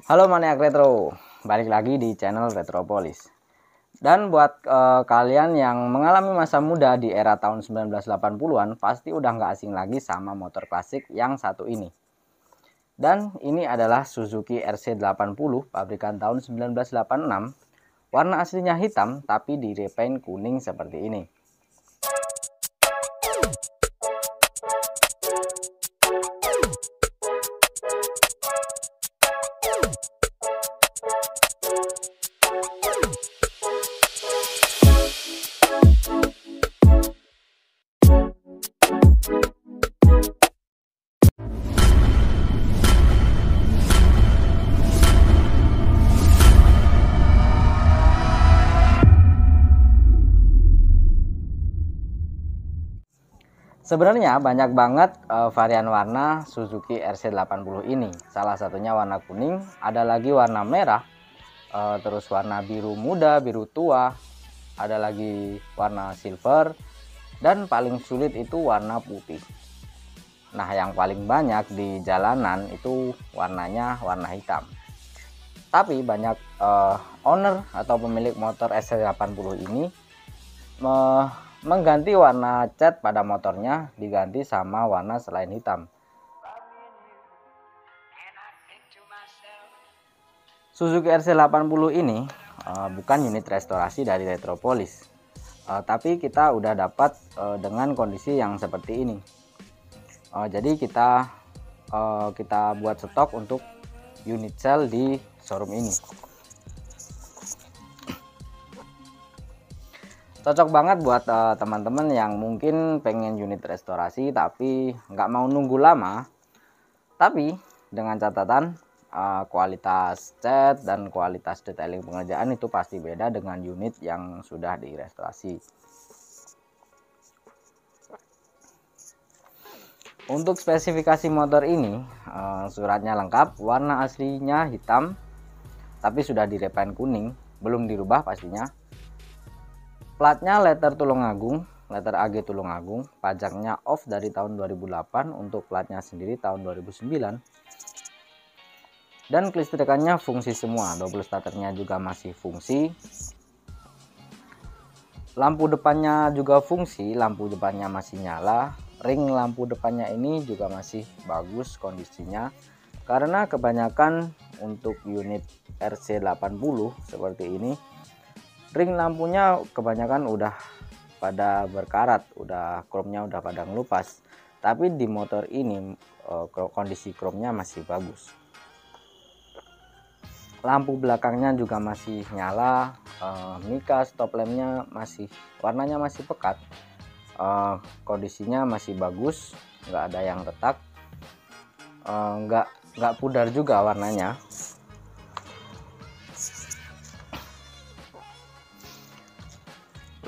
Halo Maniak Retro, balik lagi di channel Retropolis. Dan buat kalian yang mengalami masa muda di era tahun 1980-an, pasti udah nggak asing lagi sama motor klasik yang satu ini. Dan ini adalah Suzuki RC80 pabrikan tahun 1986. Warna aslinya hitam tapi direpaint kuning seperti ini. Sebenarnya banyak banget varian warna Suzuki RC80 ini. Salah satunya warna kuning, ada lagi warna merah, terus warna biru muda, biru tua, ada lagi warna silver, dan paling sulit itu warna putih. Nah, yang paling banyak di jalanan itu warnanya warna hitam. Tapi banyak owner atau pemilik motor RC80 ini mengganti warna cat pada motornya, diganti sama warna selain hitam. Suzuki RC80 ini bukan unit restorasi dari Retropolis, tapi kita udah dapat dengan kondisi yang seperti ini. Jadi kita buat stok untuk unit sale di showroom ini. Cocok banget buat teman-teman yang mungkin pengen unit restorasi tapi nggak mau nunggu lama. Tapi dengan catatan kualitas cat dan kualitas detailing pengerjaan itu pasti beda dengan unit yang sudah direstorasi. Untuk spesifikasi motor ini, suratnya lengkap, warna aslinya hitam tapi sudah direpaint kuning, belum dirubah pastinya. Platnya letter Tulungagung, letter AG Tulungagung, pajaknya off dari tahun 2008, untuk platnya sendiri tahun 2009. Dan kelistrikannya fungsi semua, double starternya juga masih fungsi. Lampu depannya juga fungsi, lampu depannya masih nyala. Ring lampu depannya ini juga masih bagus kondisinya. Karena kebanyakan untuk unit RC80 seperti ini, ring lampunya kebanyakan udah pada berkarat, udah chrome-nya udah pada ngelupas. Tapi di motor ini kondisi chrome-nya masih bagus. Lampu belakangnya juga masih nyala, mika stop lampnya masih warnanya masih pekat, kondisinya masih bagus, nggak ada yang retak, nggak pudar juga warnanya.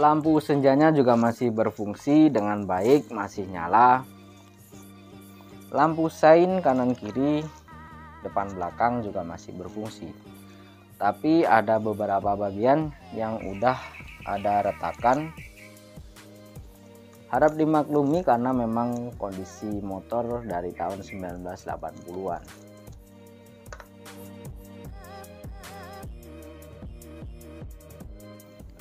Lampu senjanya juga masih berfungsi dengan baik, masih nyala. Lampu sein kanan kiri, depan belakang juga masih berfungsi. Tapi ada beberapa bagian yang udah ada retakan. Harap dimaklumi karena memang kondisi motor dari tahun 1980-an.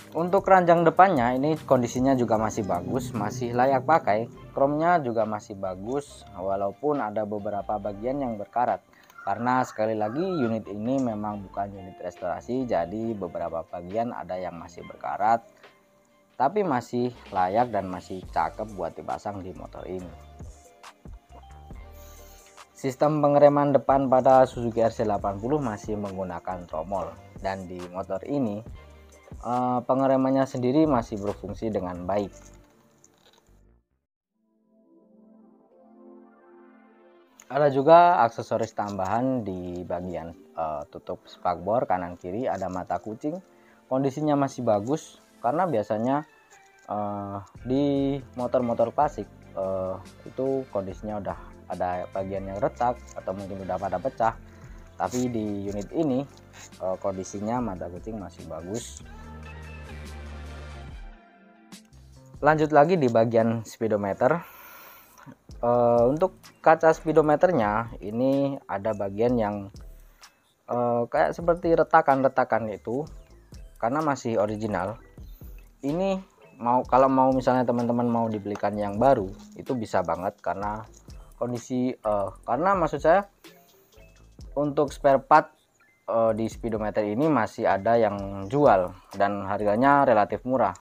Untuk keranjang depannya ini kondisinya juga masih bagus, masih layak pakai. Chrome-nya juga masih bagus walaupun ada beberapa bagian yang berkarat. Karena sekali lagi unit ini memang bukan unit restorasi, jadi beberapa bagian ada yang masih berkarat. Tapi masih layak dan masih cakep buat dipasang di motor ini. Sistem pengereman depan pada Suzuki RC80 masih menggunakan tromol, dan di motor ini pengeremannya sendiri masih berfungsi dengan baik. Ada juga aksesoris tambahan di bagian tutup spakbor kanan kiri, ada mata kucing. Kondisinya masih bagus karena biasanya di motor-motor klasik itu kondisinya udah ada bagian yang retak atau mungkin udah pada pecah. Tapi di unit ini kondisinya mata kucing masih bagus. Lanjut lagi di bagian speedometer. Untuk kaca speedometernya ini ada bagian yang kayak seperti retakan-retakan itu, karena masih original. Ini kalau mau misalnya teman-teman mau dibelikan yang baru itu bisa banget, karena kondisi karena maksud saya untuk spare part di speedometer ini masih ada yang jual dan harganya relatif murah.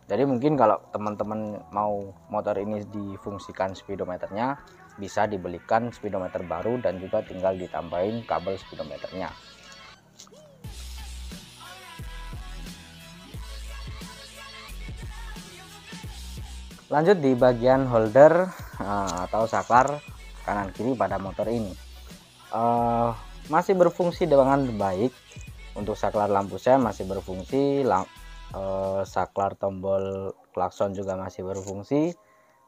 Jadi mungkin kalau teman-teman mau motor ini difungsikan speedometernya, bisa dibelikan speedometer baru dan juga tinggal ditambahin kabel speedometernya. Lanjut di bagian holder atau saklar kanan kiri pada motor ini, masih berfungsi dengan baik. Untuk saklar lampu saya masih berfungsi, saklar tombol klakson juga masih berfungsi,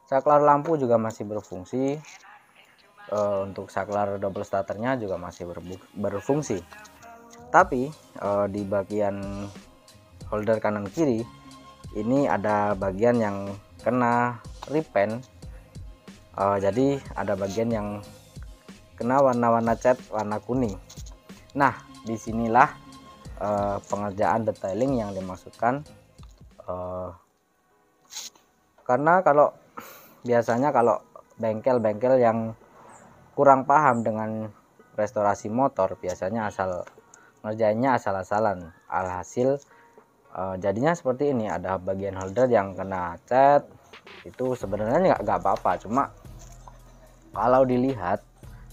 saklar lampu juga masih berfungsi, untuk saklar double starternya juga masih berfungsi. Tapi di bagian holder kanan kiri ini ada bagian yang kena repaint. Jadi ada bagian yang kena warna-warna cat warna kuning. Nah, disinilah pengerjaan detailing yang dimaksudkan. Karena kalau biasanya kalau bengkel-bengkel yang kurang paham dengan restorasi motor, biasanya ngerjainnya asal-asalan, alhasil jadinya seperti ini. Ada bagian holder yang kena cat, itu sebenarnya nggak apa-apa, cuma kalau dilihat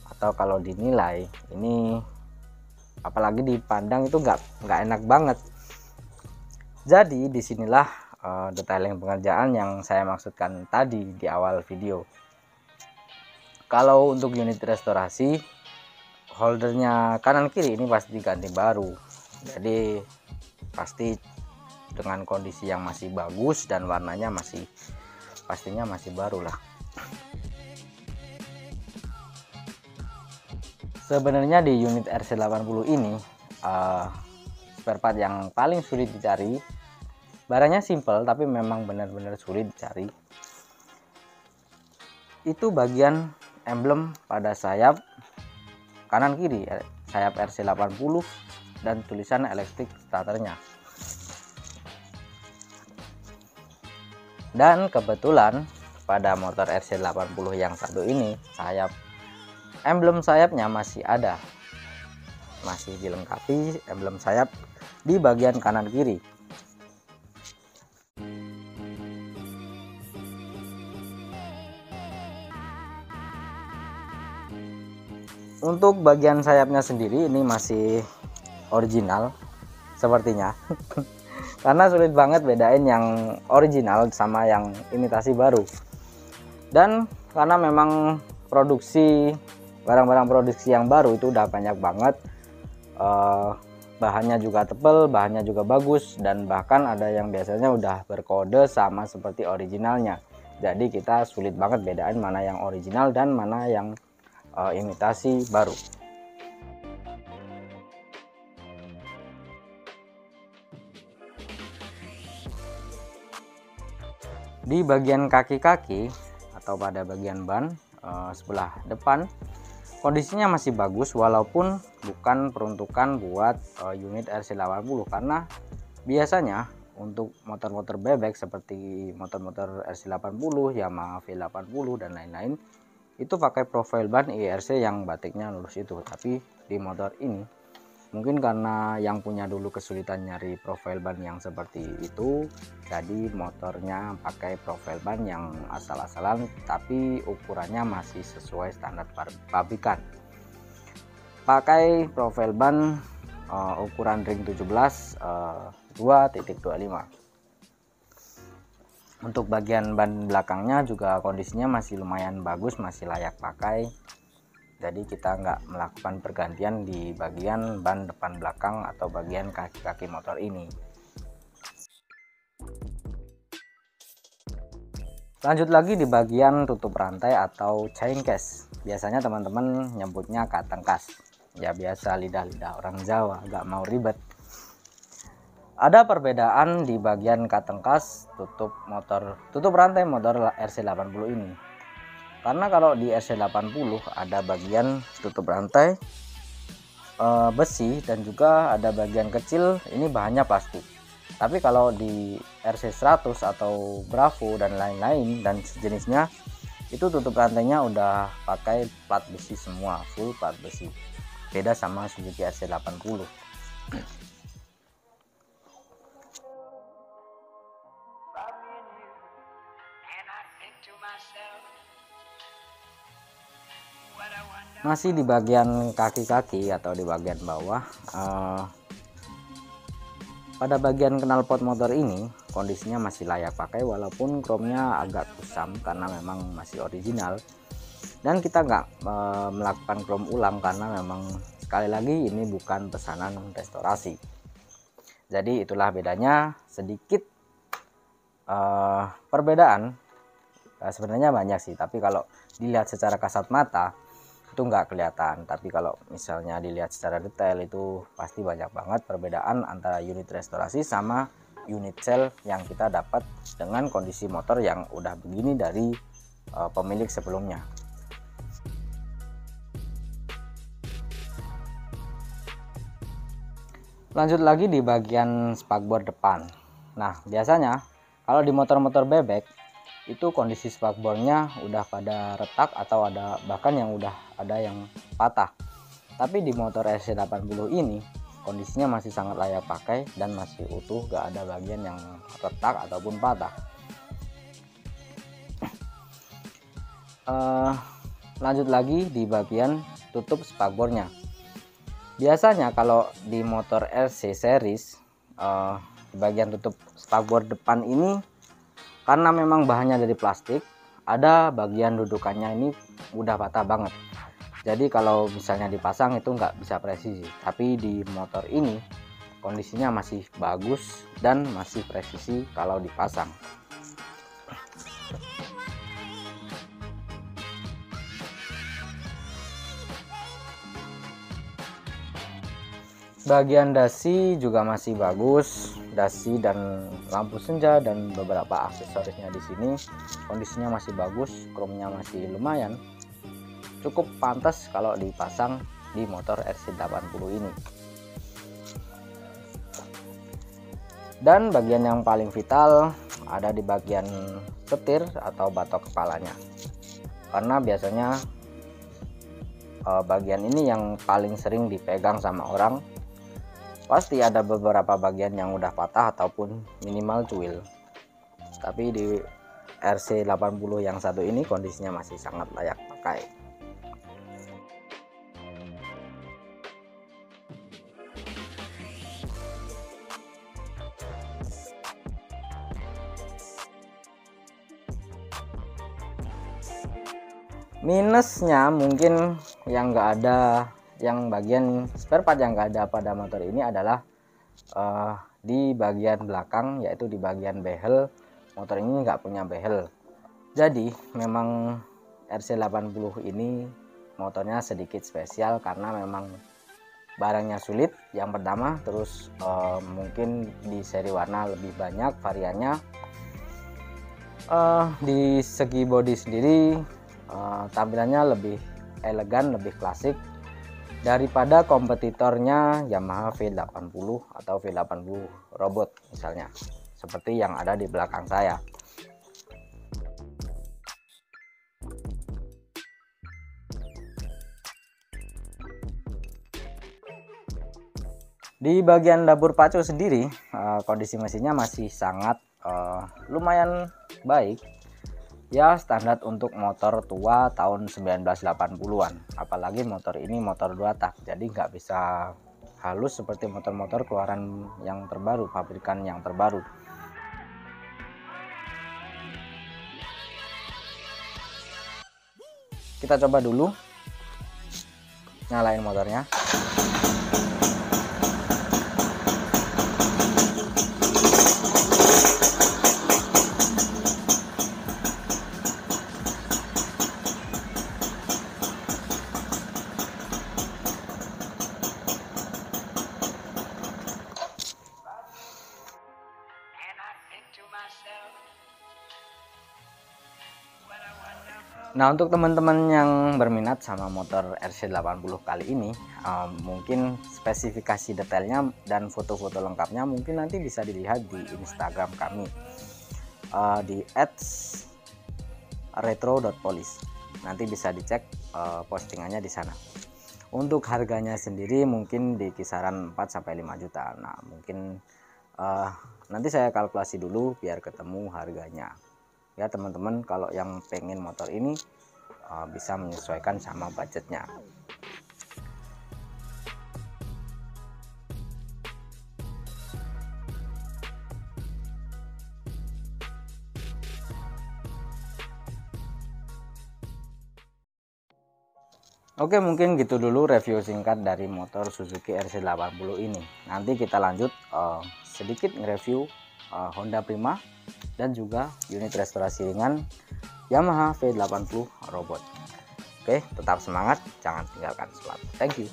atau kalau dinilai ini, apalagi dipandang, itu nggak enak banget. Jadi disinilah detailing pengerjaan yang saya maksudkan tadi di awal video. Kalau untuk unit restorasi, holdernya kanan kiri ini pasti diganti baru, jadi pasti dengan kondisi yang masih bagus dan warnanya pastinya masih baru lah. Sebenarnya di unit RC80 ini spare part yang paling sulit dicari, barangnya simple tapi memang benar-benar sulit dicari, itu bagian emblem pada sayap kanan kiri, sayap RC80 dan tulisan elektrik starternya. Dan kebetulan pada motor RC80 yang satu ini, emblem sayapnya masih ada, masih dilengkapi emblem sayap di bagian kanan kiri. Untuk bagian sayapnya sendiri ini masih original sepertinya. Karena sulit banget bedain yang original sama yang imitasi baru. Dan karena memang barang-barang produksi yang baru itu udah banyak banget, bahannya juga tebal, bahannya juga bagus, dan bahkan ada yang biasanya udah berkode sama seperti originalnya. Jadi kita sulit banget bedain mana yang original dan mana yang imitasi baru. Di bagian kaki-kaki atau pada bagian ban sebelah depan, kondisinya masih bagus walaupun bukan peruntukan buat unit RC80, karena biasanya untuk motor-motor bebek seperti motor-motor RC80, Yamaha V80 dan lain-lain itu pakai profil ban IRC yang batiknya lurus itu. Tapi di motor ini mungkin karena yang punya dulu kesulitan nyari profil ban yang seperti itu, jadi motornya pakai profil ban yang asal-asalan tapi ukurannya masih sesuai standar pabrikan. Pakai profil ban ukuran ring 17 2.25. Untuk bagian ban belakangnya juga kondisinya masih lumayan bagus, masih layak pakai. Jadi kita nggak melakukan pergantian di bagian ban depan belakang atau bagian kaki-kaki motor ini. Lanjut lagi di bagian tutup rantai atau chain case. Biasanya teman-teman nyebutnya kateng kas. Ya biasa lidah-lidah orang Jawa, nggak mau ribet. Ada perbedaan di bagian kateng kas tutup rantai motor RC80 ini. Karena kalau di RC80 ada bagian tutup rantai besi dan juga ada bagian kecil ini bahannya plastik. Tapi kalau di RC100 atau Bravo dan lain-lain dan sejenisnya itu tutup rantainya udah pakai plat besi semua, full plat besi. Beda sama Suzuki RC80. Masih di bagian kaki-kaki atau di bagian bawah, pada bagian knalpot motor ini kondisinya masih layak pakai walaupun chrome-nya agak kusam karena memang masih original, dan kita nggak melakukan chrome ulang karena memang sekali lagi ini bukan pesanan restorasi. Jadi itulah bedanya sedikit perbedaan. Sebenarnya banyak sih, tapi kalau dilihat secara kasat mata itu nggak kelihatan, tapi kalau misalnya dilihat secara detail itu pasti banyak banget perbedaan antara unit restorasi sama unit sel yang kita dapat dengan kondisi motor yang udah begini dari pemilik sebelumnya. Lanjut lagi di bagian spakbor depan. Nah, biasanya kalau di motor-motor bebek itu kondisi spakbornya udah pada retak atau ada bahkan yang udah ada yang patah. Tapi di motor RC80 ini kondisinya masih sangat layak pakai dan masih utuh, gak ada bagian yang retak ataupun patah. Lanjut lagi di bagian tutup spakbornya. Biasanya kalau di motor RC series di bagian tutup spakbor depan ini karena memang bahannya dari plastik, ada bagian dudukannya ini udah patah banget. Jadi kalau misalnya dipasang itu nggak bisa presisi. Tapi di motor ini kondisinya masih bagus dan masih presisi kalau dipasang. Bagian dasi juga masih bagus, dasi dan lampu senja dan beberapa aksesorisnya di sini kondisinya masih bagus, chrome-nya masih lumayan, cukup pantas kalau dipasang di motor RC80 ini. Dan bagian yang paling vital ada di bagian setir atau batok kepalanya, karena biasanya bagian ini yang paling sering dipegang sama orang. Pasti ada beberapa bagian yang udah patah ataupun minimal cuil. Tapi di RC80 yang satu ini kondisinya masih sangat layak pakai. Minusnya mungkin yang nggak ada, yang bagian spare part yang nggak ada pada motor ini adalah di bagian belakang, yaitu di bagian behel. Motor ini nggak punya behel, jadi memang RC80 ini motornya sedikit spesial karena memang barangnya sulit yang pertama, terus mungkin di seri warna lebih banyak variannya. Di segi bodi sendiri tampilannya lebih elegan, lebih klasik daripada kompetitornya Yamaha V80 atau V80 Robot misalnya, seperti yang ada di belakang saya. Di bagian dapur pacu sendiri kondisi mesinnya masih sangat lumayan baik. Ya, standar untuk motor tua tahun 1980-an. Apalagi motor ini motor 2 tak, jadi nggak bisa halus seperti motor-motor keluaran yang terbaru, pabrikan yang terbaru. Kita coba dulu nyalain motornya. Nah, untuk teman-teman yang berminat sama motor RC80 kali ini, mungkin spesifikasi detailnya dan foto-foto lengkapnya mungkin nanti bisa dilihat di Instagram kami, di @retro.police. Nanti bisa dicek postingannya di sana. Untuk harganya sendiri mungkin di kisaran 4-5 juta. Nah, mungkin nanti saya kalkulasi dulu biar ketemu harganya. Ya teman-teman, kalau yang pengen motor ini bisa menyesuaikan sama budgetnya. Oke, mungkin gitu dulu review singkat dari motor Suzuki RC80 ini. Nanti kita lanjut sedikit nge-review Honda Prima dan juga unit restorasi ringan Yamaha V80 Robot. Oke, tetap semangat, jangan tinggalkan semangat. Thank you.